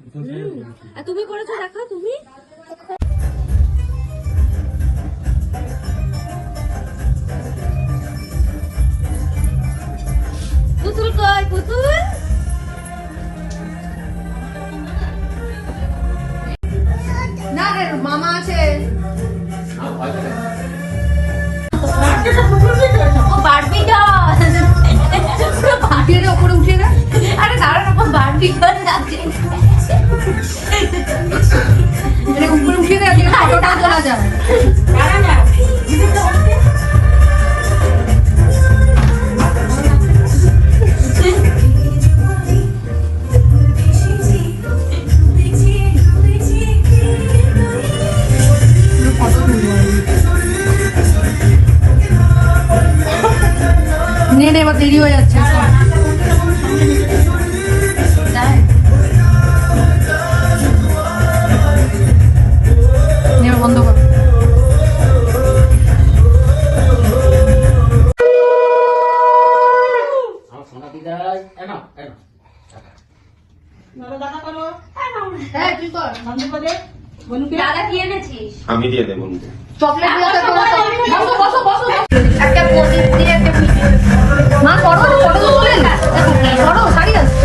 আর তুমি করেছো, দেখো তুমি। পুতুল কই, পুতুল? না রে, মামা আছে। Barbie doll. উঠিয়ে দে, ওপরে উঠিয়ে দে। আরে দাঁড়ান, ওপর বারবি ডল আছে। উপরে উঠিয়ে দে, ফটোটাও তোলা যায়। নে এবার দেরি হয়ে যাচ্ছে। বন্ধ কর। দাদা কি এনেছিস? আমি দিয়ে দেবো চকলেট একটা প্রদীপ দিয়ে একটা ভিডিও। মা করো, ফটো তো তোলেন না, করো, শাড়ি আছে।